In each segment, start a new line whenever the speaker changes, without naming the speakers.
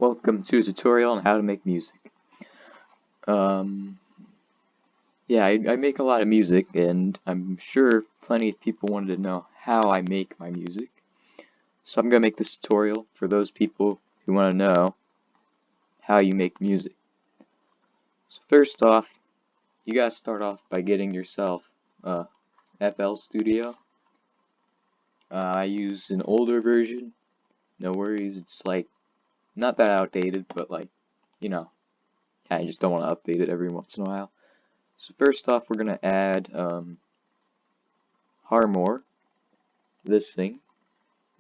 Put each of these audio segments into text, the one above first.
Welcome to a tutorial on how to make music. Yeah, I make a lot of music, and I'm sure plenty of people wanted to know how I make my music. So I'm going to make this tutorial for those people who want to know how you make music. So first off, you gotta start off by getting yourself FL Studio. I use an older version. No worries, it's like not that outdated, but like, I just don't want to update it every once in a while. So first off, we're going to add Harmor, this thing,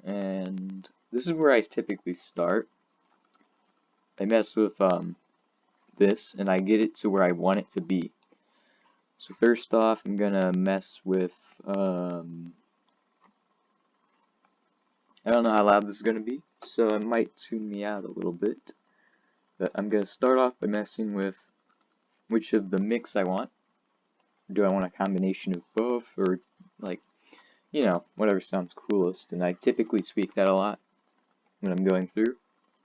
and this is where I typically start. I mess with this, and I get it to where I want it to be. So first off, I'm going to mess with, I don't know how loud this is going to be, so it might tune me out a little bit. But I'm going to start off by messing with which of the mix I want. Do I want a combination of both, or like, whatever sounds coolest, and I typically tweak that a lot when I'm going through.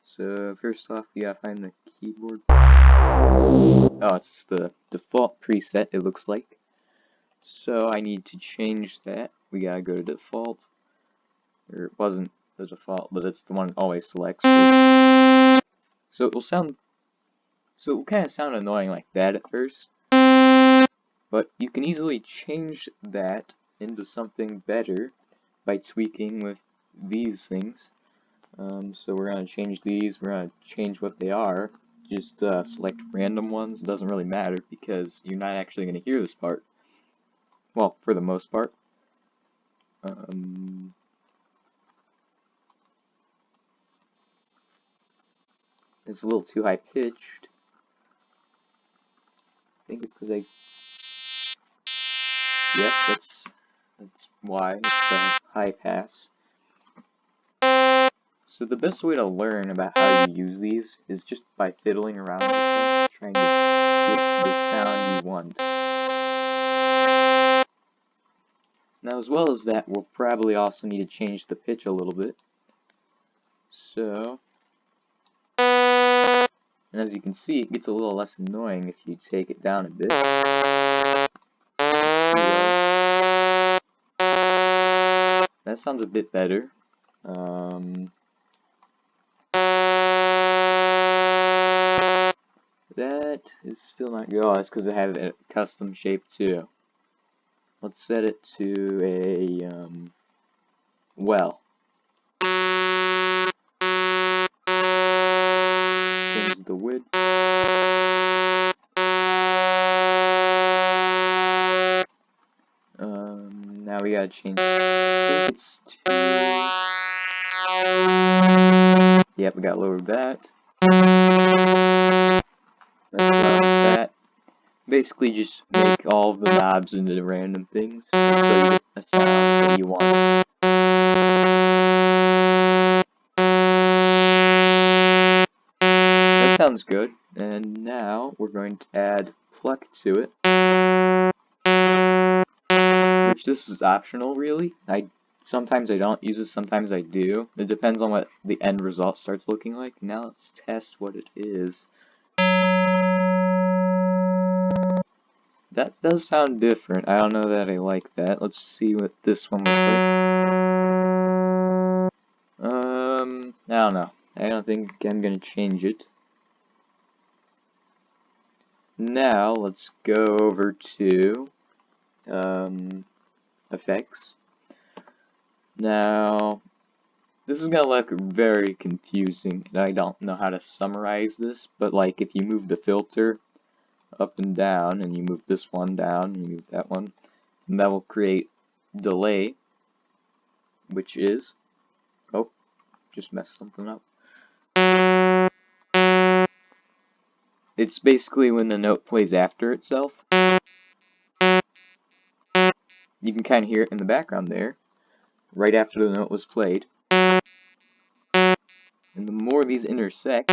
So first off, you gotta find the keyboard. Oh, it's the default preset, it looks like. So I need to change that. We gotta go to default. Or it wasn't the default, but it's the one it always selects. So it will kind of sound annoying like that at first. But you can easily change that into something better by tweaking with these things. So we're going to change these, we're going to change what they are. Just select random ones, it doesn't really matter because you're not actually going to hear this part. Well, for the most part. It's a little too high pitched. I think it's because Yep, that's why it's a high pass. So the best way to learn about how you use these is just by fiddling around with them, trying to get the sound you want. Now, as well as that, we'll probably also need to change the pitch a little bit. So, and as you can see, it gets a little less annoying if you take it down a bit. That sounds a bit better. That is still not good. Oh, that's because I have a custom shape too. Let's set it to a, well. Change the width. Now we gotta change. I think it's to. Yep, we gotta lower that. Let's lower that. Basically, just make all of the knobs into random things until you get a sound that you want. That sounds good. And now we're going to add pluck to it. Which this is optional, really. Sometimes I don't use it, sometimes I do. It depends on what the end result starts looking like. Now let's test what it is. That does sound different. I don't know that I like that. Let's see what this one looks like. I don't know. I don't think I'm gonna change it. Now let's go over to effects. Now this is gonna look very confusing, and I don't know how to summarize this, but like if you move the filter up and down, and you move this one down, and you move that one, and that will create delay, which is, oh, just messed something up. It's basically when the note plays after itself. You can kind of hear it in the background there, right after the note was played. And the more these intersect,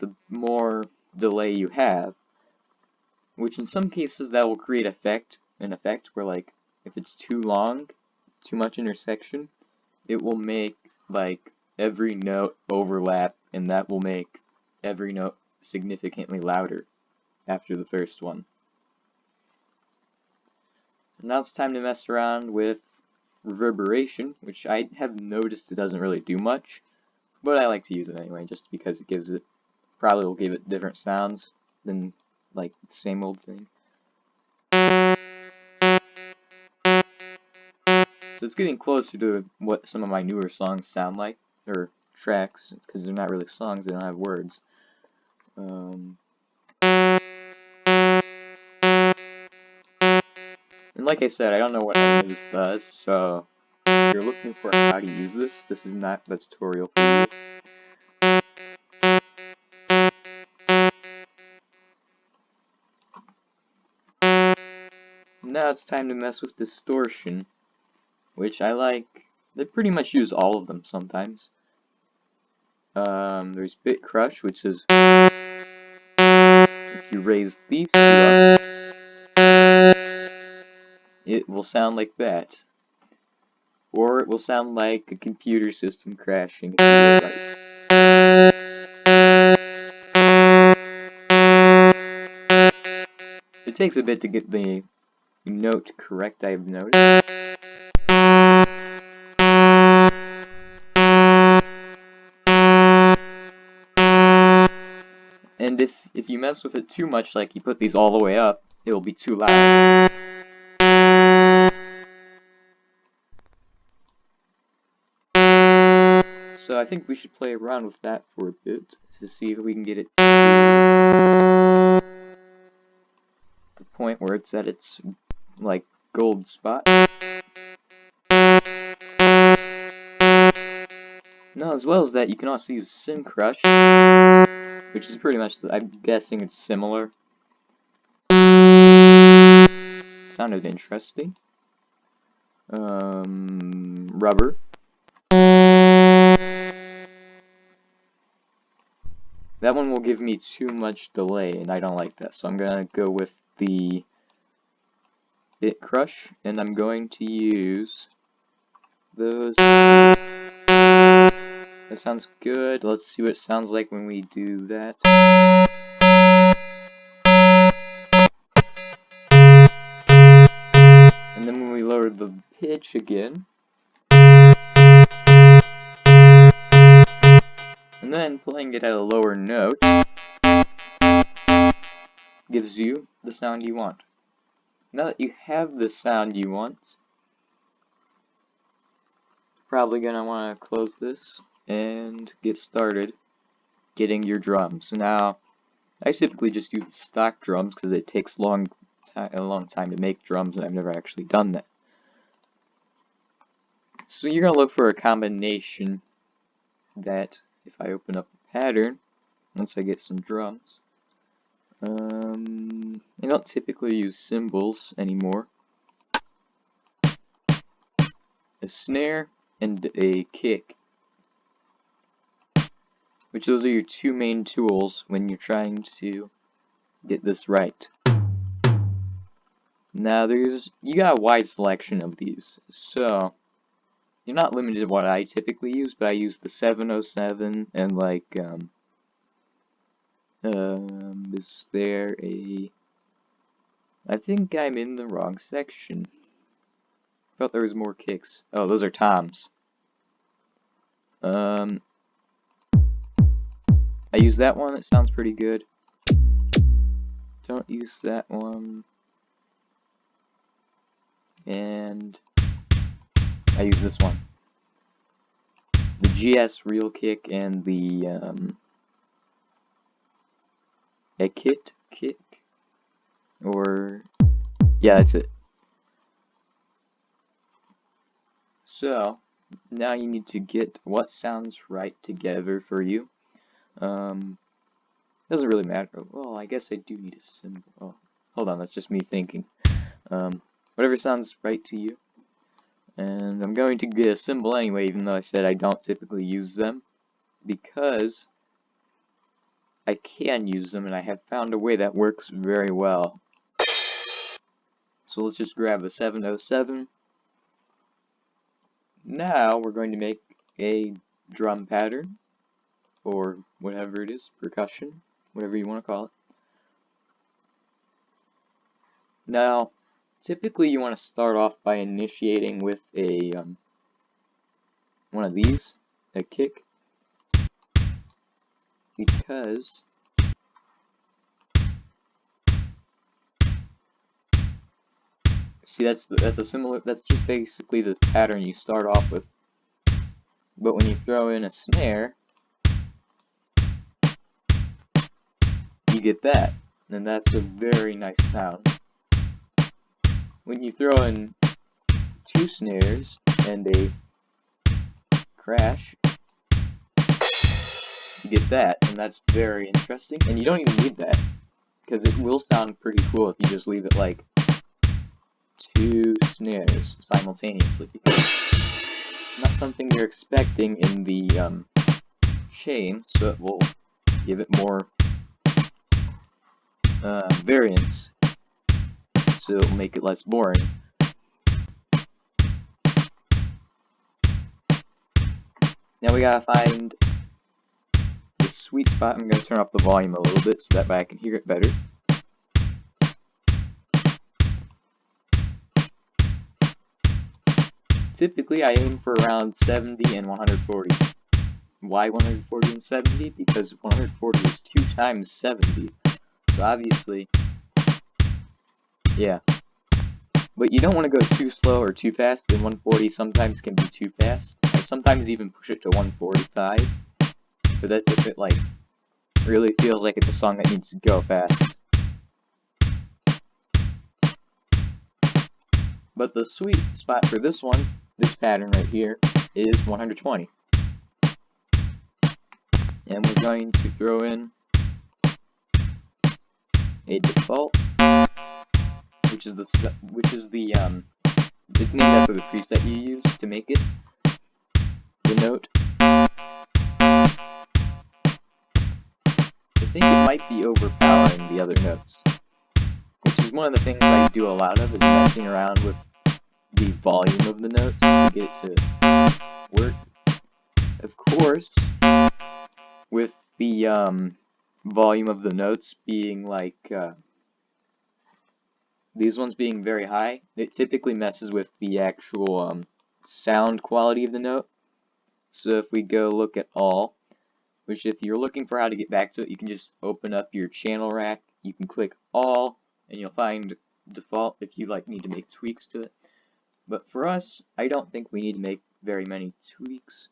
the more delay you have, which in some cases that will create an effect where, like, if it's too long, too much intersection, it will make like every note overlap, and that will make every note significantly louder after the first one. Now it's time to mess around with reverberation, which I have noticed it doesn't really do much, but I like to use it anyway, just because it gives it, probably will give it different sounds than like the same old thing. So it's getting closer to what some of my newer songs sound like, or tracks, because they're not really songs, they don't have words. And like I said, I don't know what any of this does, so if you're looking for how to use this, this is not the tutorial for you. Now it's time to mess with distortion, which I like. They pretty much use all of them sometimes. There's Bit Crush, which is if you raise these two up, it will sound like that. Or it will sound like a computer system crashing if you do it right. It takes a bit to get the note correct, I've noticed. And if you mess with it too much, like you put these all the way up, it will be too loud. So I think we should play around with that for a bit to see if we can get it to the point where it's at its like gold spot. Now, as well as that, you can also use Sim Crush, which is pretty much, I'm guessing it's similar. Sounded interesting. Rubber. That one will give me too much delay, and I don't like that, so I'm gonna go with the Bit Crush, and I'm going to use those. That sounds good. Let's see what it sounds like when we do that. And then when we lower the pitch again. And then playing it at a lower note gives you the sound you want. Now that you have the sound you want, you're probably going to want to close this and get started getting your drums. Now, I typically just use the stock drums because it takes a long time to make drums, and I've never actually done that. So you're going to look for a combination that, if I open up the pattern, once I get some drums, I don't typically use cymbals anymore. A snare and a kick, which those are your two main tools when you're trying to get this right. Now you got a wide selection of these, so you're not limited to what I typically use, but I use the 707 and like is there a, I think I'm in the wrong section. I thought there was more kicks. Oh, those are toms. I use that one, it sounds pretty good. Don't use that one. And I use this one. The GS Real Kick and the Ekit Kick, or yeah, that's it. So now you need to get what sounds right together for you. Doesn't really matter. Well, I guess I do need a symbol. Oh, hold on, that's just me thinking. Whatever sounds right to you. And I'm going to get a symbol anyway, even though I said I don't typically use them, because I can use them, and I have found a way that works very well. So let's just grab a 707. Now we're going to make a drum pattern, or whatever it is, percussion, whatever you want to call it. Now, typically you want to start off by initiating with a one of these, a kick, because see that's just basically the pattern you start off with. But when you throw in a snare, you get that, and that's a very nice sound. When you throw in 2 snares and a crash, you get that, and that's very interesting. And you don't even need that, because it will sound pretty cool if you just leave it like 2 snares simultaneously, because it's not something you're expecting in the chain, so it will give it more variance, so it'll make it less boring. Now we gotta find the sweet spot. I'm gonna turn up the volume a little bit so that way I can hear it better. Typically I aim for around 70 and 140. Why 140 and 70? Because 140 is 2 times 70. So obviously, yeah. But you don't want to go too slow or too fast, and 140 sometimes can be too fast. I sometimes even push it to 145. But that's if it like really feels like it's a song that needs to go fast. But the sweet spot for this one, this pattern right here, is 120. And we're going to throw in a default, which is the it's named after the preset you use to make it. The note. I think it might be overpowering the other notes, which is one of the things I do a lot of, is messing around with the volume of the notes to get it to work. Of course, with the volume of the notes being like these ones being very high, it typically messes with the actual sound quality of the note. So if we go look at all, which if you're looking for how to get back to it, you can just open up your channel rack, you can click all, and you'll find default if you like need to make tweaks to it. But for us, I don't think we need to make very many tweaks.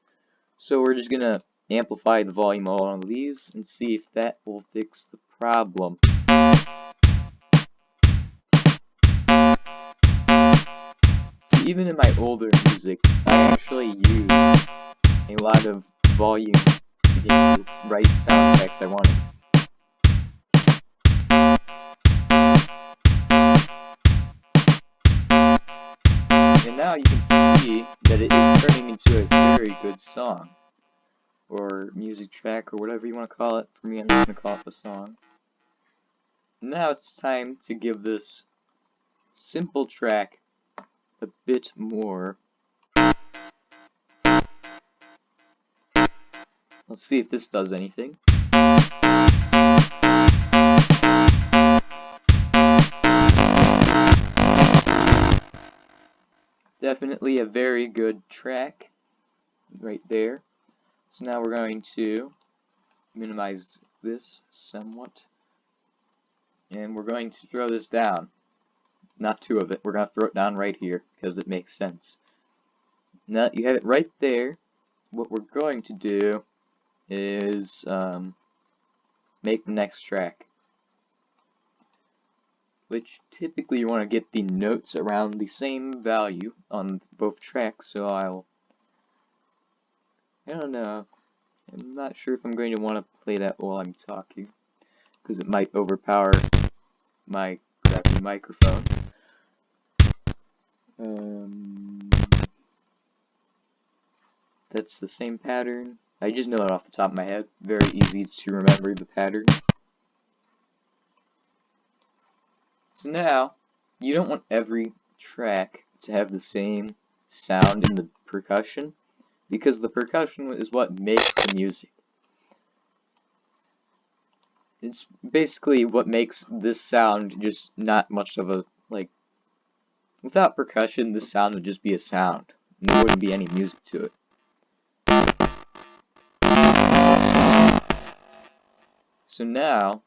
So we're just gonna amplify the volume of all of these and see if that will fix the problem. So even in my older music, I actually use a lot of volume to get the right sound effects I wanted. And now you can see that it is turning into a very good song, or music track, or whatever you want to call it. For me, I'm just going to call it the song. Now it's time to give this simple track a bit more. Let's see if this does anything. Definitely a very good track right there. So now we're going to minimize this somewhat, and we're going to throw this down. Not 2 of it, we're going to throw it down right here because it makes sense. Now that you have it right there, what we're going to do is make the next track, which typically you want to get the notes around the same value on both tracks. So I don't know, I'm not sure if I'm going to want to play that while I'm talking, because it might overpower my crappy microphone. That's the same pattern. I just know it off the top of my head. Very easy to remember the pattern. So now, you don't want every track to have the same sound in the percussion. because the percussion is what makes the music. It's basically what makes this sound just not much of a, like, without percussion, this sound would just be a sound. And there wouldn't be any music to it. So now,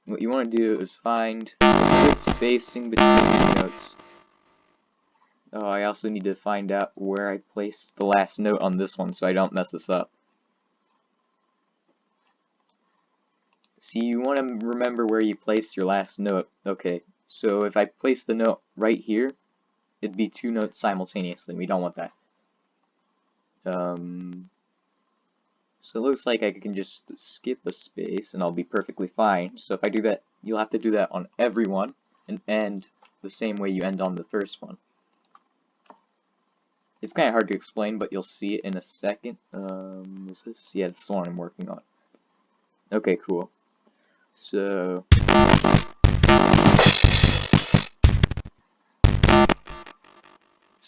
what you want to do is find good spacing between the notes. Oh, I also need to find out where I place the last note on this one so I don't mess this up. So you want to remember where you placed your last note. Okay, so if I place the note right here, it'd be two notes simultaneously. We don't want that. So it looks like I can just skip a space and I'll be perfectly fine. So if I do that, you'll have to do that on every one and end the same way you end on the first one. It's kind of hard to explain, but you'll see it in a second. Is this? Yeah, this is the one I'm working on. Okay, cool. So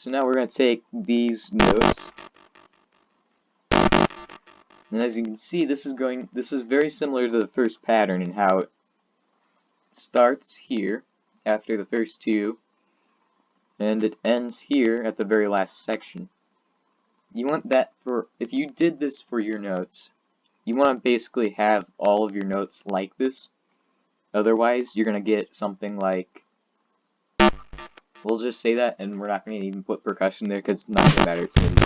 now we're going to take these notes. And as you can see, this is very similar to the first pattern in how it starts here after the first two, and it ends here at the very last section. You want that for, if you did this for your notes, you want to basically have all of your notes like this. Otherwise, you're going to get something like, we'll just say that, and we're not going to even put percussion there because it's not going to matter. It's going to be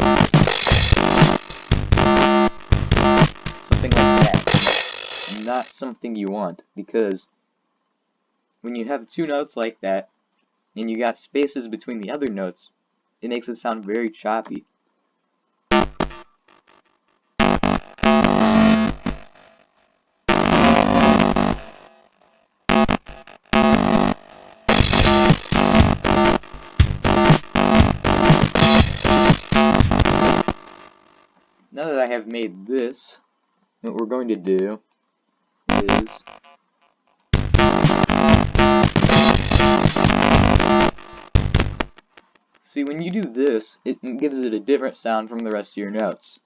something like that. Not something you want, because when you have two notes like that, and you got spaces between the other notes, it makes it sound very choppy. Now that I have made this, what we're going to do is see, when you do this, it gives it a different sound from the rest of your notes.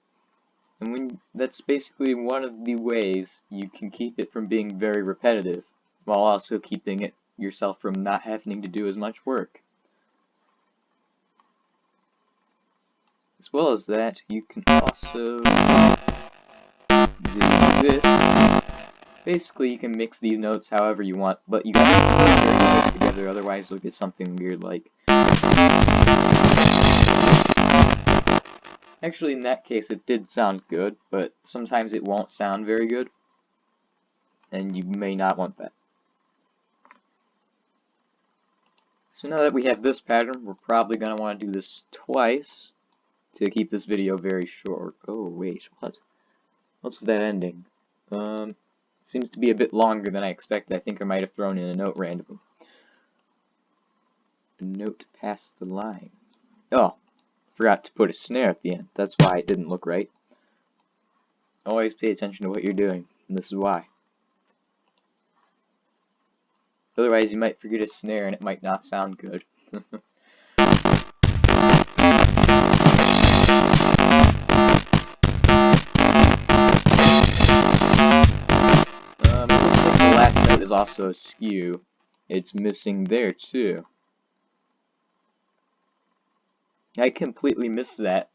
And that's basically one of the ways you can keep it from being very repetitive, while also keeping it yourself from not having to do as much work. As well as that, you can also do this. Basically, you can mix these notes however you want, but you gotta put them very close together, otherwise you'll get something weird like. Actually, in that case, it did sound good, but sometimes it won't sound very good, and you may not want that. So now that we have this pattern, we're probably going to want to do this twice to keep this video very short. Oh, wait, what? What's with that ending? Seems to be a bit longer than I expected. I think I might have thrown in a note randomly. A note past the line. Oh, forgot to put a snare at the end. That's why it didn't look right. Always pay attention to what you're doing, and this is why. Otherwise, you might forget a snare and it might not sound good. It looks like the last note is also a skew. It's missing there too. I completely missed that.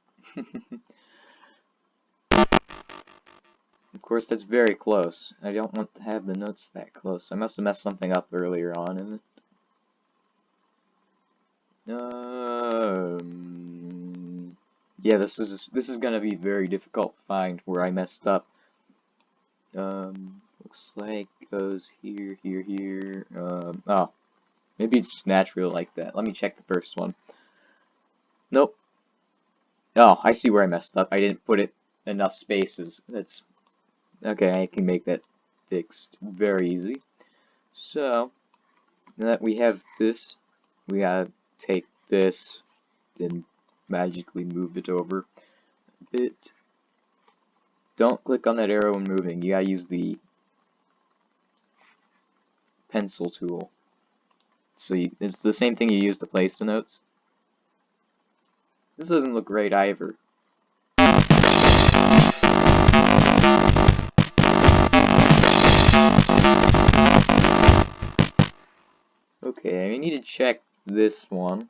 Of course, that's very close. I don't want to have the notes that close. I must have messed something up earlier on in it. Yeah, this is gonna be very difficult to find where I messed up. Looks like it goes here, here, here. Oh, maybe it's just natural like that. Let me check the first one. Nope. Oh, I see where I messed up. I didn't put it enough spaces. That's okay. I can make that fixed very easy. So now that we have this, we gotta take this, then magically move it over a bit. Don't click on that arrow when moving. You gotta use the pencil tool. So it's the same thing you use to place the notes. This doesn't look right either. Okay, I need to check this one.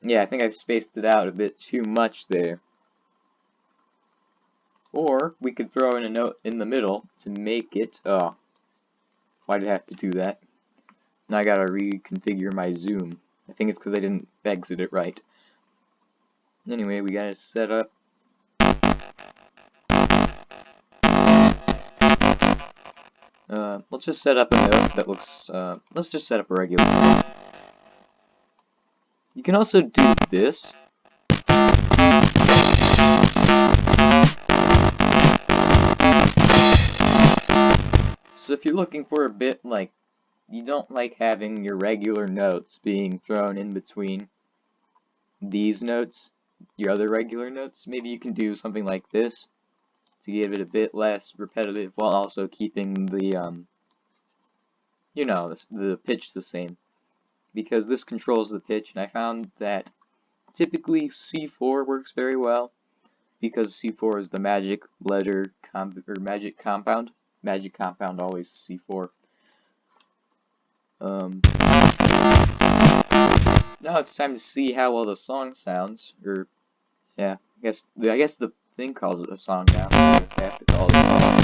Yeah, I think I've spaced it out a bit too much there. Or we could throw in a note in the middle to make it. Oh, why did I have to do that? Now I gotta reconfigure my zoom. I think it's because I didn't exit it right. Anyway, we gotta set up. Let's just set up a note that looks. Let's just set up a regular note. You can also do this. So if you're looking for a bit like you don't like having your regular notes being thrown in between these notes, your other regular notes, maybe you can do something like this to give it a bit less repetitive while also keeping the you know, the pitch the same. Because this controls the pitch, and I found that typically C4 works very well because C4 is the magic letter or magic compound. Magic compound always C4. Now it's time to see how well the song sounds. Or yeah, I guess the thing calls it a song now. I guess I have to call it a song.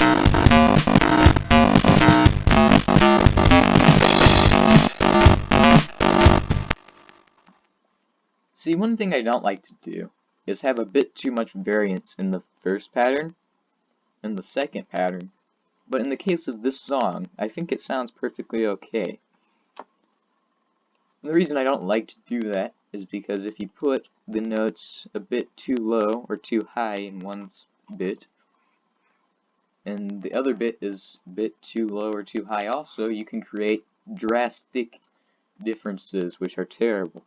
See, one thing I don't like to do is have a bit too much variance in the first pattern and the second pattern. But in the case of this song, I think it sounds perfectly okay. And the reason I don't like to do that is because if you put the notes a bit too low or too high in one bit, and the other bit is a bit too low or too high also, you can create drastic differences which are terrible.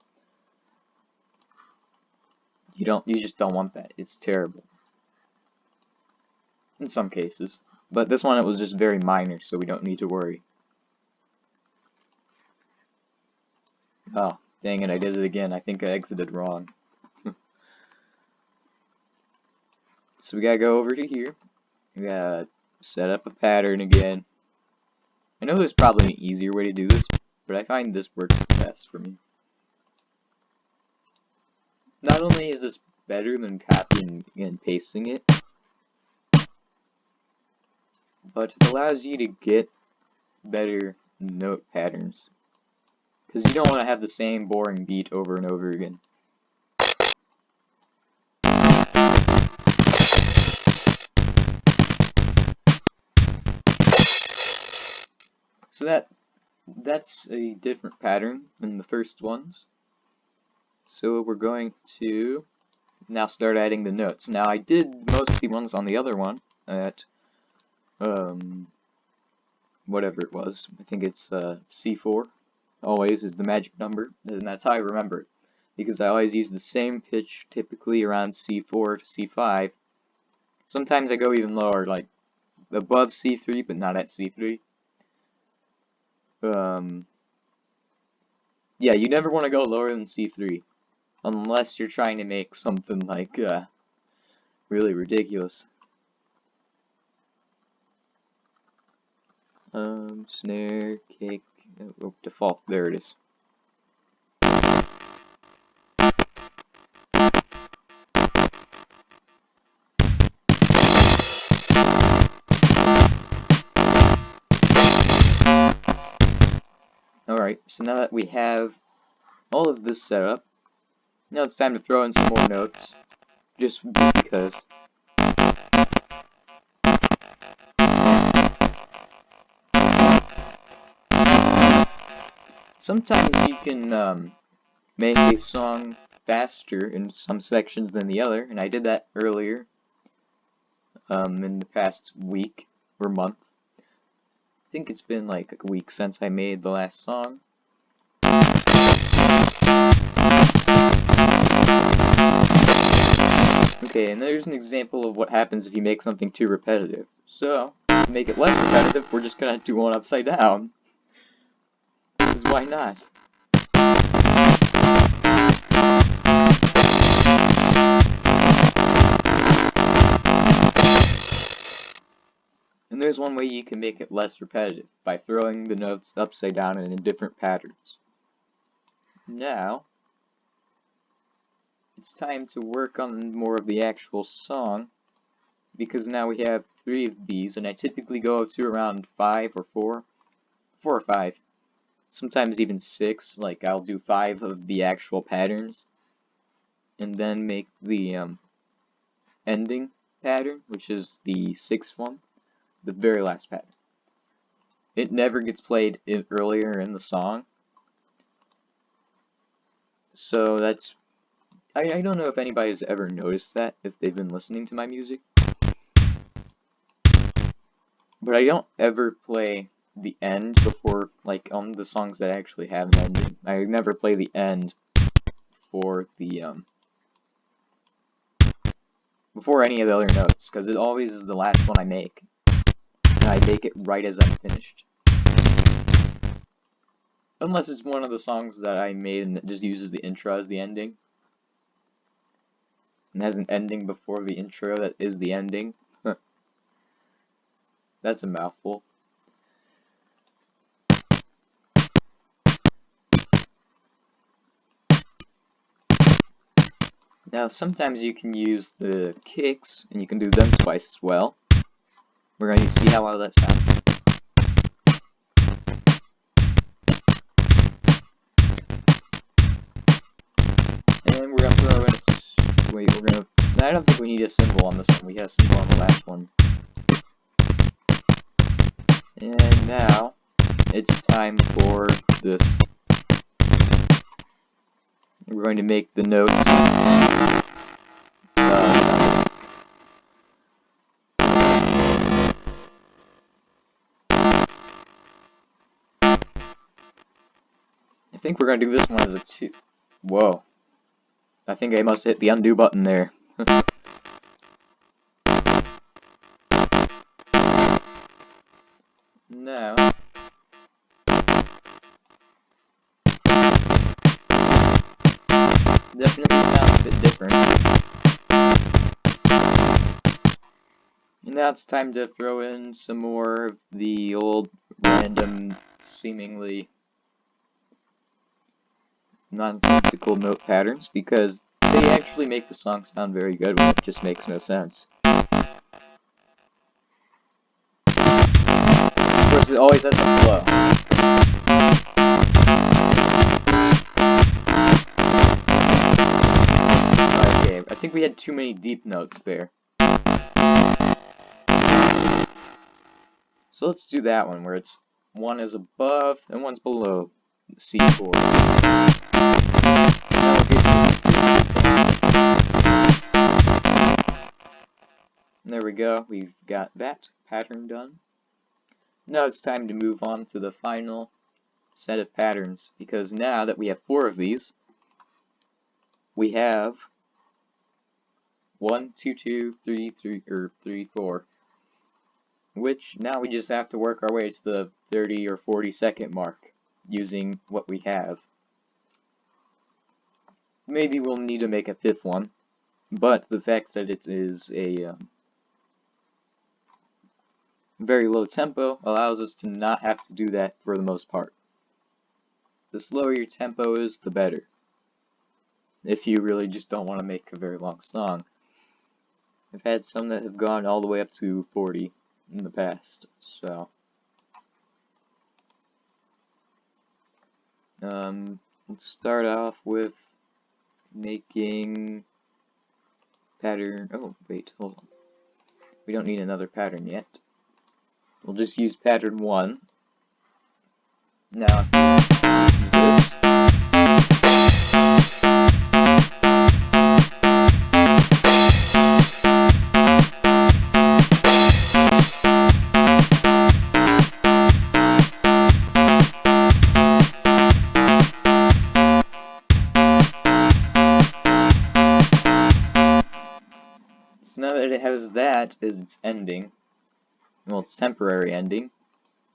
You just don't want that. It's terrible. In some cases. But this one, it was just very minor, so we don't need to worry. Oh, dang it, I did it again. I think I exited wrong. So we gotta go over to here. We gotta set up a pattern again. I know there's probably an easier way to do this, but I find this works best for me. Not only is this better than copying and pasting it, but it allows you to get better note patterns. Because you don't want to have the same boring beat over and over again. So that's a different pattern than the first ones. So we're going to now start adding the notes. Now I did most of the ones on the other one at whatever it was. I think it's C4. Always is the magic number, and that's how I remember it. Because I always use the same pitch, typically around C4 to C5. Sometimes I go even lower, like above C3, but not at C3. Yeah, you never want to go lower than C3. Unless you're trying to make something like, really ridiculous. Snare, kick, oh, default, there it is. Alright, so now that we have all of this set up, now it's time to throw in some more notes, just because. Sometimes you can make a song faster in some sections than the other, and I did that earlier in the past week or month. I think it's been like a week since I made the last song. Okay, and there's an example of what happens if you make something too repetitive. So, to make it less repetitive, we're just gonna do one upside down. Because why not? And there's one way you can make it less repetitive, by throwing the notes upside down and in different patterns. Now, it's time to work on more of the actual song, because now we have 3 of these, and I typically go up to around 5 or 4 or 5, sometimes even 6, like I'll do 5 of the actual patterns, and then make the ending pattern, which is the 6th one, the very last pattern. It never gets played earlier in the song, so that's, I don't know if anybody's ever noticed that, if they've been listening to my music, but I don't ever play the end before, like, on the songs that actually have an ending. I never play the end for the, before any of the other notes, because it always is the last one I make, and I make it right as I'm finished. Unless it's one of the songs that I made and it just uses the intro as the ending, and has an ending before the intro that is the ending. That's a mouthful. Now, sometimes you can use the kicks, and you can do them twice as well. We're going to see how well that sounds. And we're going to throw in a... Wait, we're going to... I don't think we need a cymbal on this one. We had a cymbal on the last one. And now, it's time for this. We're going to make the notes. I think we're going to do this one as a 2. Whoa. I think I must hit the undo button there. Now, definitely sounds a bit different. And now it's time to throw in some more of the old, random, seemingly nonsensical note patterns, because they actually make the song sound very good when it just makes no sense. Of course, it always ends up low. Okay, I think we had too many deep notes there. So let's do that one, where it's one is above and one's below C4. There we go, we've got that pattern done. Now it's time to move on to the final set of patterns, because now that we have 4 of these, we have 1, 2, 2, 3, 3, or 3, 4. Which now we just have to work our way to the 30 or 40-second mark using what we have. Maybe we'll need to make a 5th one, but the fact that it is a very low tempo allows us to not have to do that for the most part. The slower your tempo is, the better, if you really just don't want to make a very long song. I've had some that have gone all the way up to 40 in the past, so let's start off with making pattern. Oh wait, hold on, we don't need another pattern yet. We'll just use pattern 1 now. This. So now that it has that as its ending, well, its temporary ending,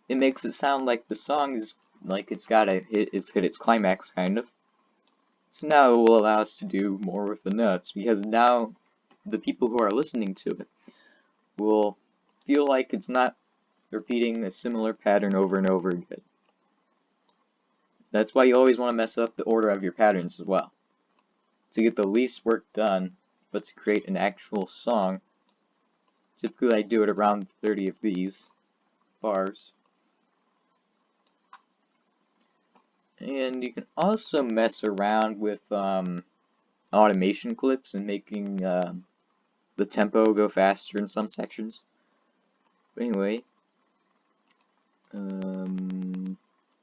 it makes it sound like the song is like it's hit its climax, kind of. So now it will allow us to do more with the notes, because now the people who are listening to it will feel like it's not repeating a similar pattern over and over again. That's why you always want to mess up the order of your patterns as well. To get the least work done, but to create an actual song, typically I do it around 30 of these bars. And you can also mess around with automation clips and making the tempo go faster in some sections. But anyway,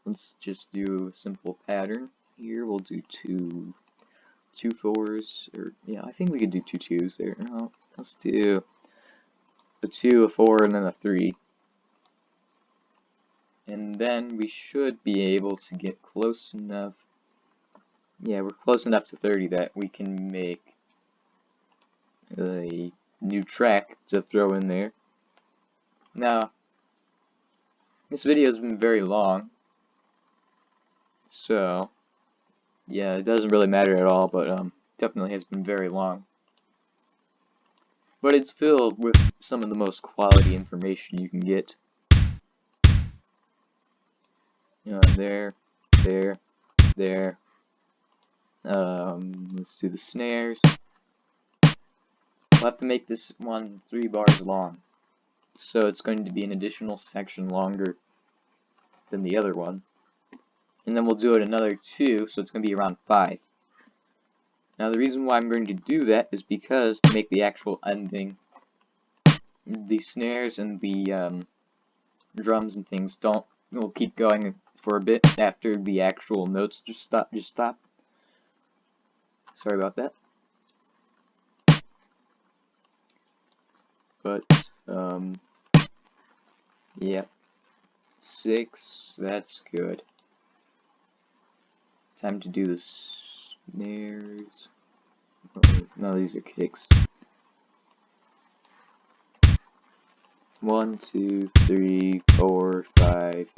let's just do a simple pattern here. We'll do two 4s, or yeah, I think we could do 2 2s there. No, let's do a 2, a 4, and then a 3. And then we should be able to get close enough. Yeah, we're close enough to 30 that we can make a new track to throw in there. Now, this video has been very long, so yeah, it doesn't really matter at all, but definitely has been very long. But it's filled with some of the most quality information you can get. There. Let's do the snares. We'll have to make this one 3 bars long, so it's going to be an additional section longer than the other one. And then we'll do it another 2, so it's going to be around 5. Now the reason why I'm going to do that is because to make the actual ending, the snares and the drums and things will keep going for a bit after the actual notes just stop. Sorry about that. But yeah, 6, that's good. Time to do the snares. Oh, no, these are kicks. 1, 2, 3, 4, 5.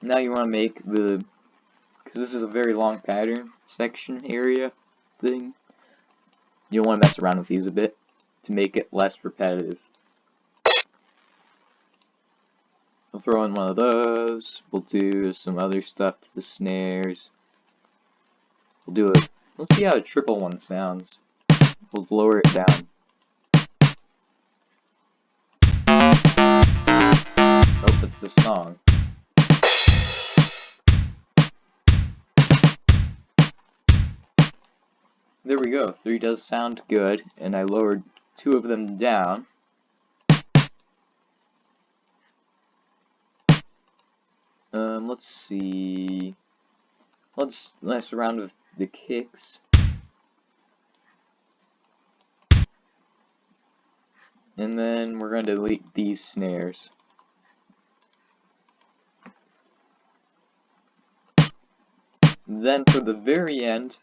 Now you want to make because this is a very long pattern section area thing, you'll want to mess around with these a bit to make it less repetitive. We'll throw in one of those. We'll do some other stuff to the snares. We'll do it. Let's see how a triple one sounds. We'll lower it down. Oh, it's the song. There we go. 3 does sound good, and I lowered 2 of them down. Let's see. Let's mess around with the kicks. And then we're going to delete these snares. Then for the very end,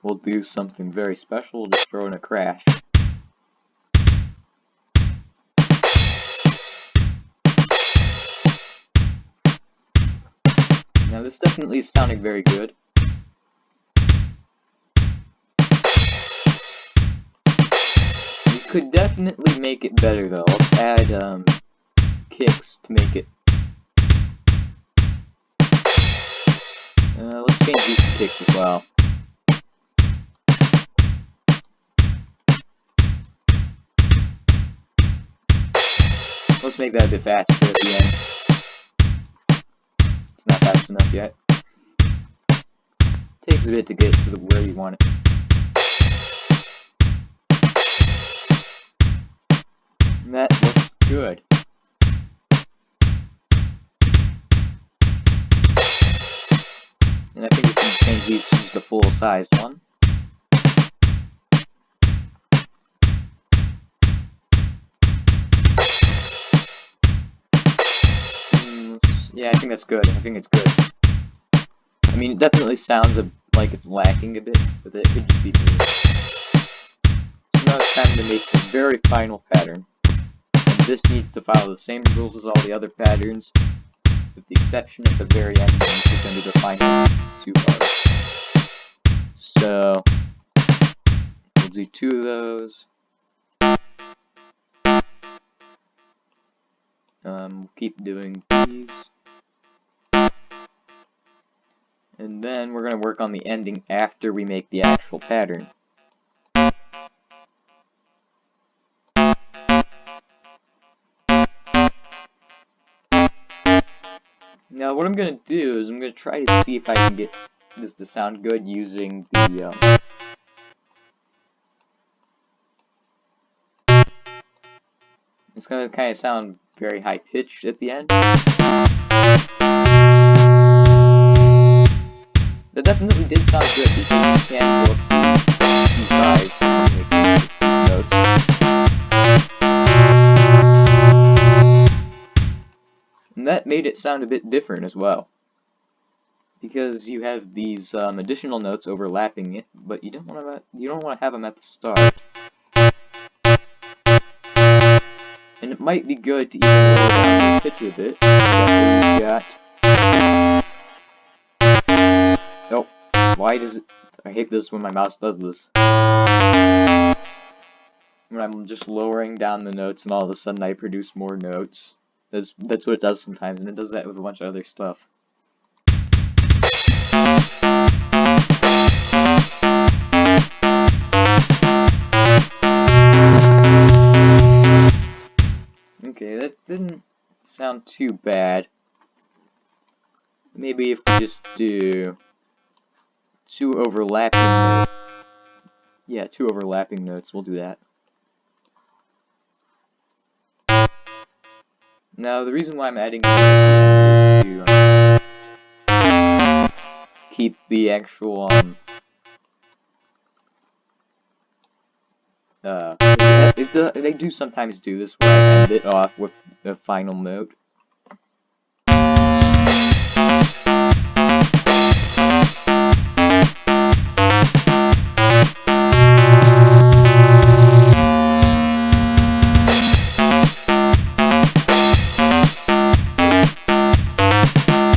we'll do something very special. We'll just throw in a crash. Now this definitely is sounding very good. You could definitely make it better though. Let's add kicks to make it. Let's change these to kicks as well. Let's make that a bit faster at the end. It's not fast enough yet. Takes a bit to get to where you want it. And that looks good. And I think we can change these to the full-sized one. Yeah, I think that's good. I think it's good. I mean, it definitely sounds like it's lacking a bit, but it could just be me. So now it's time to make the very final pattern. And this needs to follow the same rules as all the other patterns, with the exception of the very end, which is going to be the final 2 bars. So, we'll do 2 of those. We'll keep doing these. And then we're going to work on the ending after we make the actual pattern. Now what I'm going to do is I'm going to try to see if I can get this to sound good using the it's going to kind of sound very high pitched at the end. That definitely did sound good because you can go up to E5 and make these notes. And that made it sound a bit different as well. Because you have these additional notes overlapping it, but you don't want to have them at the start. And it might be good to even lower down the pitch a bit. Oh, why does it? I hate this when my mouse does this. When I'm just lowering down the notes and all of a sudden I produce more notes. That's what it does sometimes, and it does that with a bunch of other stuff. Okay, that didn't sound too bad. Maybe if we just do two overlapping notes. Yeah, two overlapping notes, we'll do that. Now, the reason why I'm adding this is to keep the actual, they do sometimes do this where I end it off with the final note.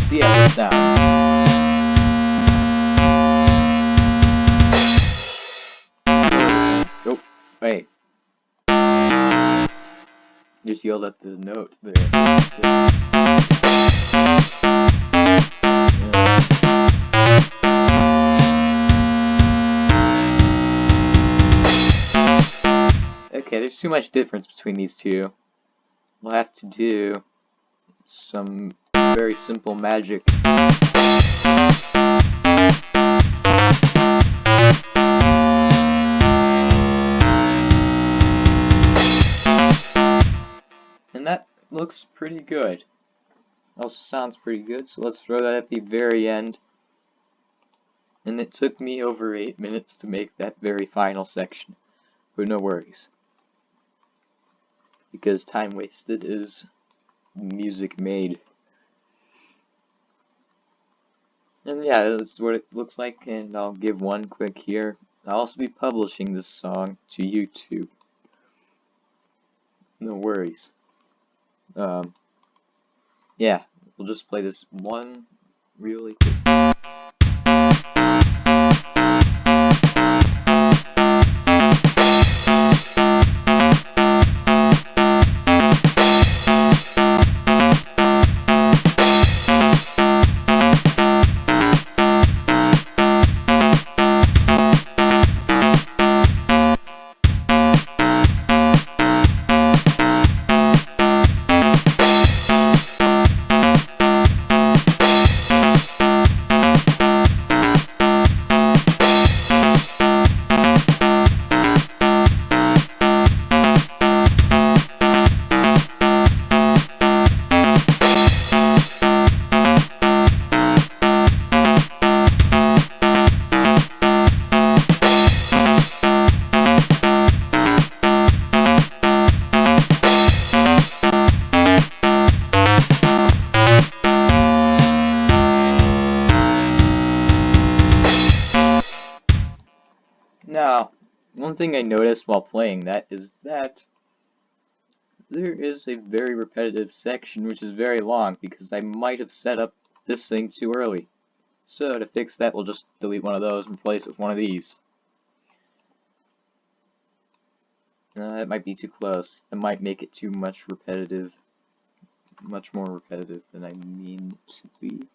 See how this sounds. Oh, wait. Just yelled at the note there. Okay, there's too much difference between these two. We'll have to do some very simple magic. And that looks pretty good. Also sounds pretty good, so let's throw that at the very end. And it took me over 8 minutes to make that very final section. But no worries. Because time wasted is music made. And yeah, that's what it looks like, and I'll give one quick here. I'll also be publishing this song to YouTube. No worries. Yeah, we'll just play this one really quick. Now, one thing I noticed while playing that is that there is a very repetitive section which is very long because I might have set up this thing too early. So to fix that, we'll just delete one of those and replace it with one of these. That might be too close. That might make it too much repetitive. much more repetitive than I mean to be.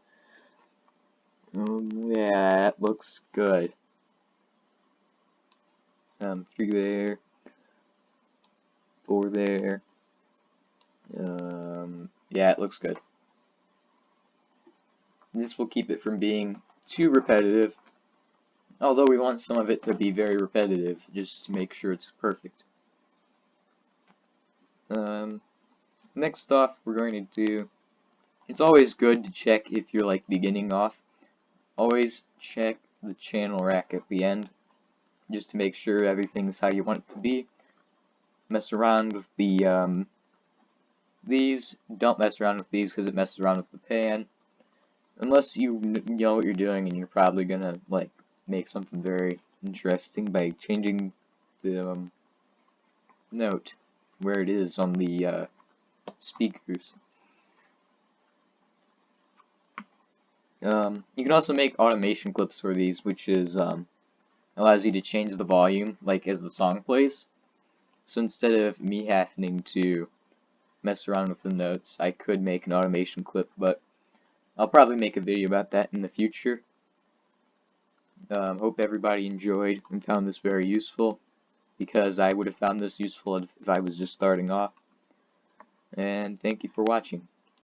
Yeah, that looks good. 3 there, 4 there. Yeah, it looks good. This will keep it from being too repetitive, although we want some of it to be very repetitive, just to make sure it's perfect. Next off, we're going to do, it's always good to check if you're like beginning off. Always check the channel rack at the end, just to make sure everything's how you want it to be. Mess around with the, these. Don't mess around with these because it messes around with the pan. Unless you know what you're doing and you're probably gonna, like, make something very interesting by changing the, note where it is on the, speakers. You can also make automation clips for these, which is, allows you to change the volume, like, as the song plays. So instead of me having to mess around with the notes, I could make an automation clip, but I'll probably make a video about that in the future. Hope everybody enjoyed and found this very useful, because I would have found this useful if I was just starting off. And thank you for watching.